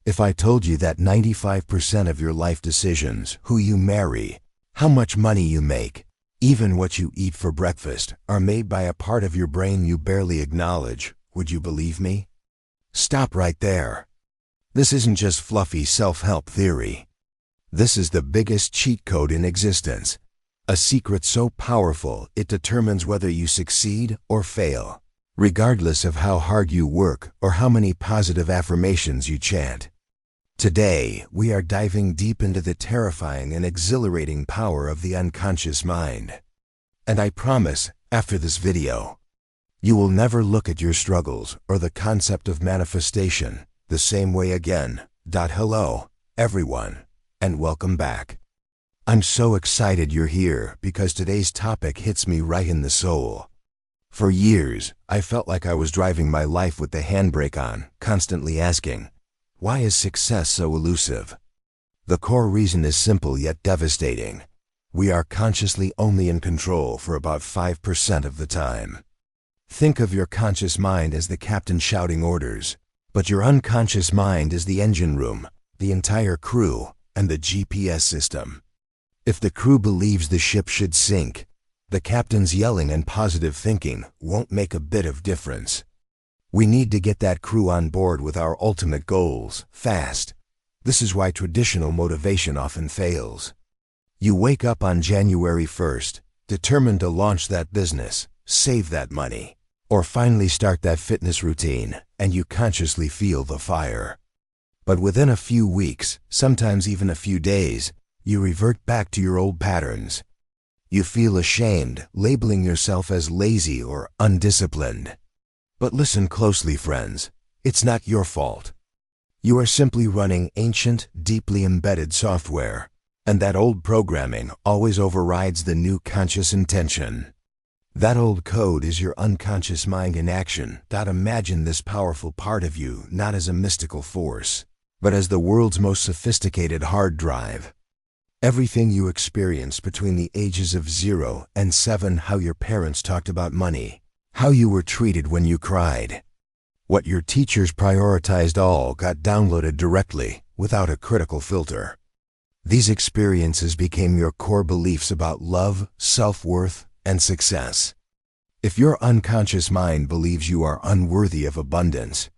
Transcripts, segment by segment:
If I told you that 95% of your life decisions, who you marry, how much money you make, even what you eat for breakfast, are made by a part of your brain you barely acknowledge, would you believe me? Stop right there. This isn't just fluffy self-help theory. This is the biggest cheat code in existence. A secret so powerful it determines whether you succeed or fail, regardless of how hard you work or how many positive affirmations you chant. Today, we are diving deep into the terrifying and exhilarating power of the unconscious mind. And I promise, after this video, you will never look at your struggles or the concept of manifestation the same way again. Hello, everyone, and welcome back. I'm so excited you're here because today's topic hits me right in the soul. For years, I felt like I was driving my life with the handbrake on, constantly asking, why is success so elusive? The core reason is simple yet devastating. We are consciously only in control for about 5% of the time. Think of your conscious mind as the captain shouting orders, but your unconscious mind is the engine room, the entire crew, and the GPS system. If the crew believes the ship should sink, the captain's yelling and positive thinking won't make a bit of difference. We need to get that crew on board with our ultimate goals, fast. This is why traditional motivation often fails. You wake up on January 1st, determined to launch that business, save that money, or finally start that fitness routine, and you consciously feel the fire. But within a few weeks, sometimes even a few days, you revert back to your old patterns. You feel ashamed, labeling yourself as lazy or undisciplined. But listen closely, friends. It's not your fault. You are simply running ancient, deeply embedded software, and that old programming always overrides the new conscious intention. That old code is your unconscious mind in action. Imagine this powerful part of you not as a mystical force, but as the world's most sophisticated hard drive. Everything you experienced between the ages of 0 and 7, how your parents talked about money, how you were treated when you cried, what your teachers prioritized, all got downloaded directly, without a critical filter. These experiences became your core beliefs about love, self-worth, and success. If your unconscious mind believes you are unworthy of abundance,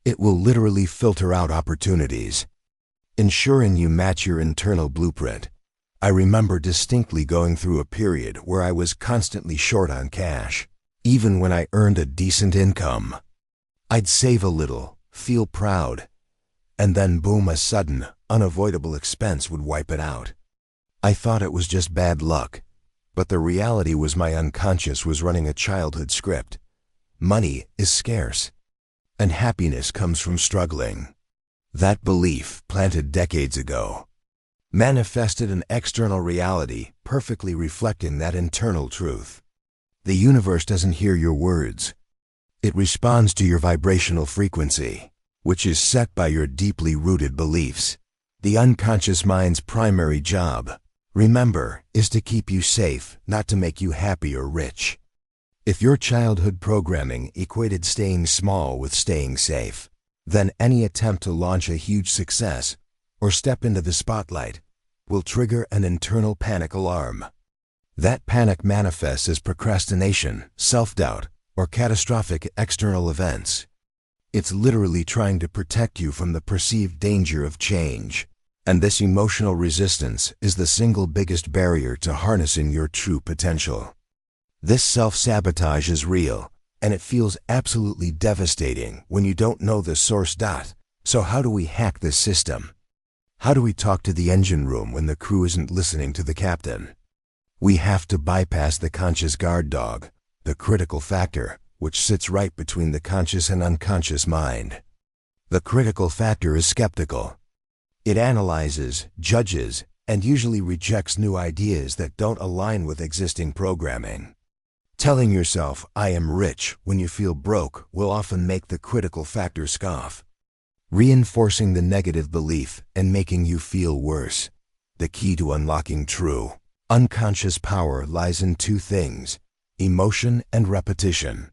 it will literally filter out opportunities, ensuring you match your internal blueprint. I remember distinctly going through a period where I was constantly short on cash. Even when I earned a decent income, I'd save a little, feel proud, and then boom, a sudden, unavoidable expense would wipe it out. I thought it was just bad luck, but the reality was my unconscious was running a childhood script. Money is scarce, and happiness comes from struggling. That belief, planted decades ago, manifested an external reality perfectly reflecting that internal truth. The universe doesn't hear your words. It responds to your vibrational frequency, which is set by your deeply rooted beliefs. The unconscious mind's primary job, remember, is to keep you safe, not to make you happy or rich. If your childhood programming equated staying small with staying safe, then any attempt to launch a huge success or step into the spotlight will trigger an internal panic alarm. That panic manifests as procrastination, self-doubt, or catastrophic external events. It's literally trying to protect you from the perceived danger of change. And this emotional resistance is the single biggest barrier to harnessing your true potential. This self-sabotage is real, and it feels absolutely devastating when you don't know the source. So how do we hack this system? How do we talk to the engine room when the crew isn't listening to the captain? We have to bypass the conscious guard dog, the critical factor, which sits right between the conscious and unconscious mind. The critical factor is skeptical. It analyzes, judges, and usually rejects new ideas that don't align with existing programming. Telling yourself, I am rich, when you feel broke will often make the critical factor scoff, reinforcing the negative belief and making you feel worse. The key to unlocking true, unconscious power lies in two things: emotion and repetition.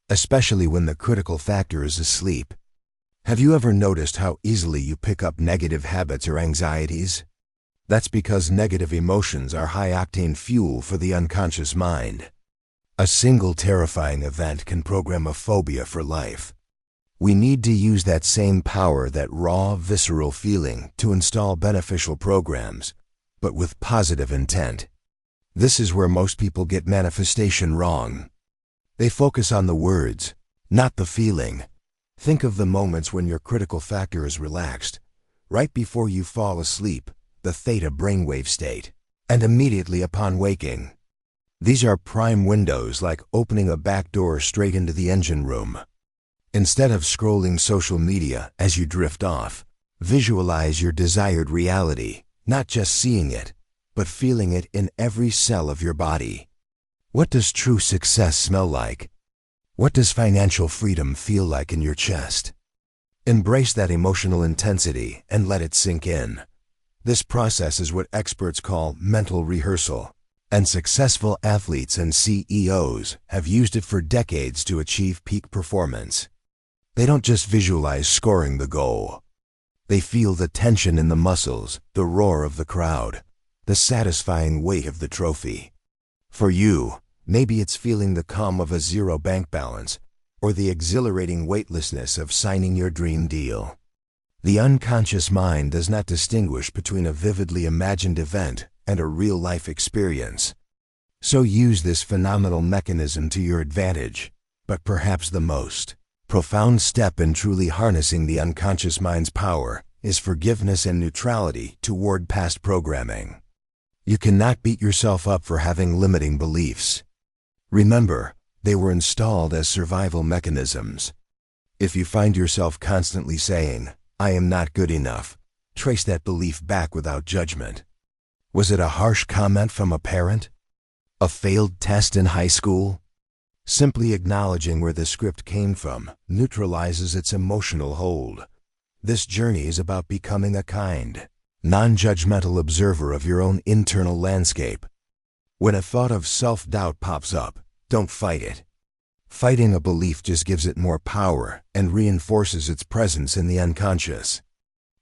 Especially when the critical factor is asleep. Have you ever noticed how easily you pick up negative habits or anxieties? That's because negative emotions are high-octane fuel for the unconscious mind. A single terrifying event can program a phobia for life. We need to use that same power, that raw, visceral feeling, to install beneficial programs, but with positive intent. This is where most people get manifestation wrong. They focus on the words, not the feeling. Think of the moments when your critical factor is relaxed, right before you fall asleep, the theta brainwave state, and immediately upon waking. These are prime windows, like opening a back door straight into the engine room. Instead of scrolling social media as you drift off, visualize your desired reality, not just seeing it, but feeling it in every cell of your body. What does true success smell like? What does financial freedom feel like in your chest? Embrace that emotional intensity and let it sink in. This process is what experts call mental rehearsal, and successful athletes and CEOs have used it for decades to achieve peak performance. They don't just visualize scoring the goal. They feel the tension in the muscles, the roar of the crowd, the satisfying weight of the trophy. For you, maybe it's feeling the calm of a zero bank balance, or the exhilarating weightlessness of signing your dream deal. The unconscious mind does not distinguish between a vividly imagined event and a real-life experience. So use this phenomenal mechanism to your advantage. But perhaps the most profound step in truly harnessing the unconscious mind's power is forgiveness and neutrality toward past programming. You cannot beat yourself up for having limiting beliefs. Remember, they were installed as survival mechanisms. If you find yourself constantly saying, "I am not good enough," trace that belief back without judgment. Was it a harsh comment from a parent? A failed test in high school? Simply acknowledging where the script came from neutralizes its emotional hold. This journey is about becoming a kind, non-judgmental observer of your own internal landscape. When a thought of self-doubt pops up, don't fight it. Fighting a belief just gives it more power and reinforces its presence in the unconscious.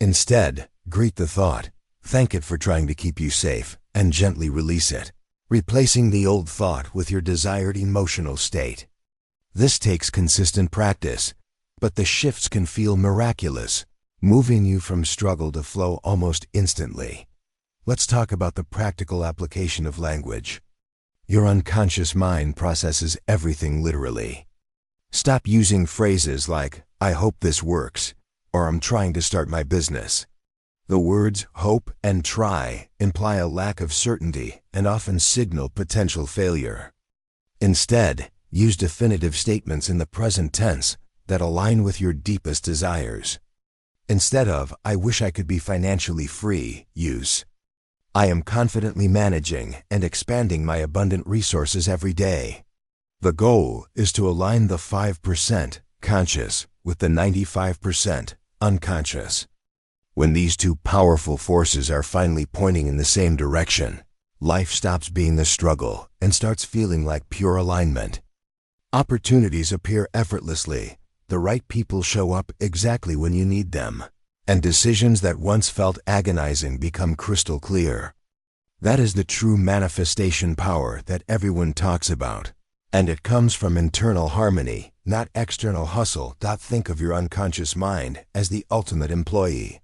Instead, greet the thought, thank it for trying to keep you safe, and gently release it, replacing the old thought with your desired emotional state. This takes consistent practice, but the shifts can feel miraculous, moving you from struggle to flow almost instantly. Let's talk about the practical application of language. Your unconscious mind processes everything literally. Stop using phrases like, "I hope this works," or "I'm trying to start my business." The words hope and try imply a lack of certainty and often signal potential failure. Instead, use definitive statements in the present tense that align with your deepest desires. Instead of, "I wish I could be financially free," use, "I am confidently managing and expanding my abundant resources every day." The goal is to align the 5% conscious with the 95% unconscious. When these two powerful forces are finally pointing in the same direction, life stops being a struggle and starts feeling like pure alignment. Opportunities appear effortlessly, the right people show up exactly when you need them, and decisions that once felt agonizing become crystal clear. That is the true manifestation power that everyone talks about, and it comes from internal harmony, not external hustle. Think of your unconscious mind as the ultimate employee.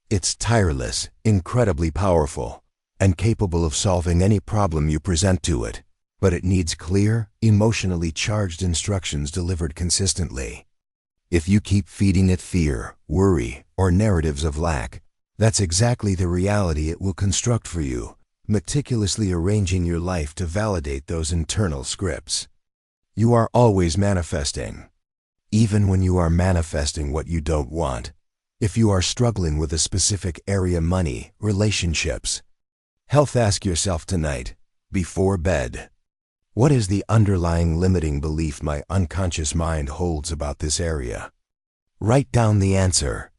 It's tireless, incredibly powerful, and capable of solving any problem you present to it, but it needs clear, emotionally charged instructions delivered consistently. If you keep feeding it fear, worry, or narratives of lack, that's exactly the reality it will construct for you, meticulously arranging your life to validate those internal scripts. You are always manifesting, even when you are manifesting what you don't want. If you are struggling with a specific area, money, relationships, health, ask yourself tonight, before bed, what is the underlying limiting belief my unconscious mind holds about this area? Write down the answer.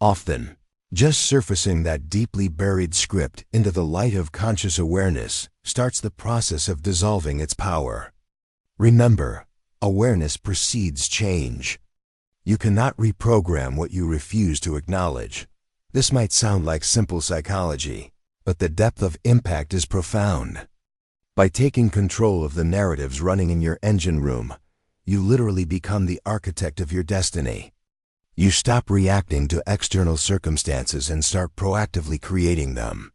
Often, just surfacing that deeply buried script into the light of conscious awareness starts the process of dissolving its power. Remember, awareness precedes change. You cannot reprogram what you refuse to acknowledge. This might sound like simple psychology, but the depth of impact is profound. By taking control of the narratives running in your engine room, you literally become the architect of your destiny. You stop reacting to external circumstances and start proactively creating them.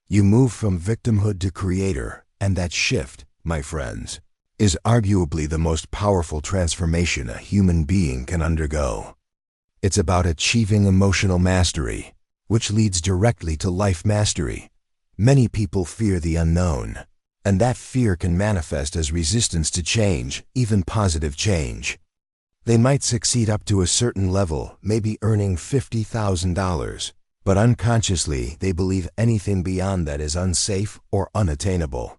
You move from victimhood to creator, and that shift, my friends, is arguably the most powerful transformation a human being can undergo. It's about achieving emotional mastery, which leads directly to life mastery. Many people fear the unknown, and that fear can manifest as resistance to change, even positive change. They might succeed up to a certain level, maybe earning $50,000, but unconsciously they believe anything beyond that is unsafe or unattainable,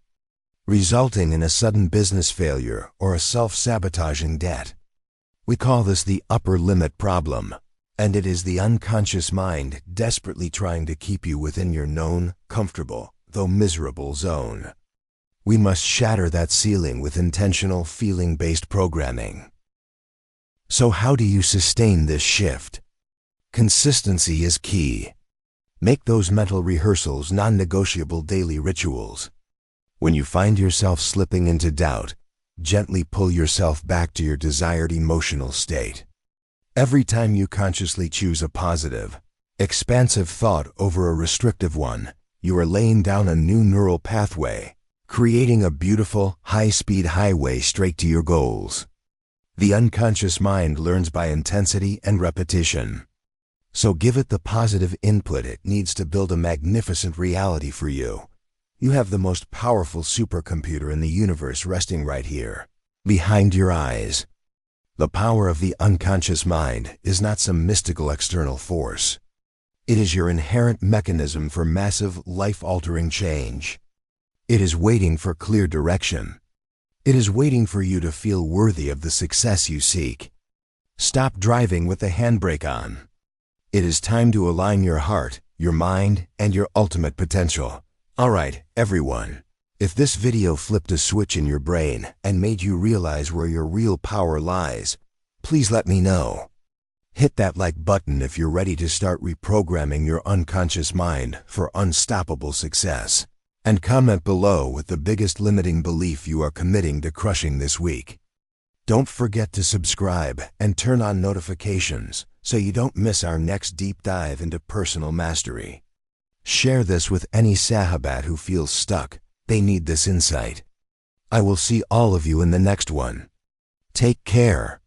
resulting in a sudden business failure or a self-sabotaging debt. We call this the upper limit problem, and it is the unconscious mind desperately trying to keep you within your known, comfortable, though miserable zone. We must shatter that ceiling with intentional, feeling-based programming. So how do you sustain this shift? Consistency is key. Make those mental rehearsals non-negotiable daily rituals. When you find yourself slipping into doubt, gently pull yourself back to your desired emotional state. Every time you consciously choose a positive, expansive thought over a restrictive one, you are laying down a new neural pathway, creating a beautiful, high-speed highway straight to your goals. The unconscious mind learns by intensity and repetition. So give it the positive input it needs to build a magnificent reality for you. You have the most powerful supercomputer in the universe resting right here, behind your eyes. The power of the unconscious mind is not some mystical external force. It is your inherent mechanism for massive, life-altering change. It is waiting for clear direction. It is waiting for you to feel worthy of the success you seek. Stop driving with the handbrake on. It is time to align your heart, your mind, and your ultimate potential. Alright, everyone. If this video flipped a switch in your brain and made you realize where your real power lies, please let me know. Hit that like button if you're ready to start reprogramming your unconscious mind for unstoppable success. And comment below with the biggest limiting belief you are committing to crushing this week. Don't forget to subscribe and turn on notifications so you don't miss our next deep dive into personal mastery. Share this with any Sahabat who feels stuck. They need this insight. I will see all of you in the next one. Take care.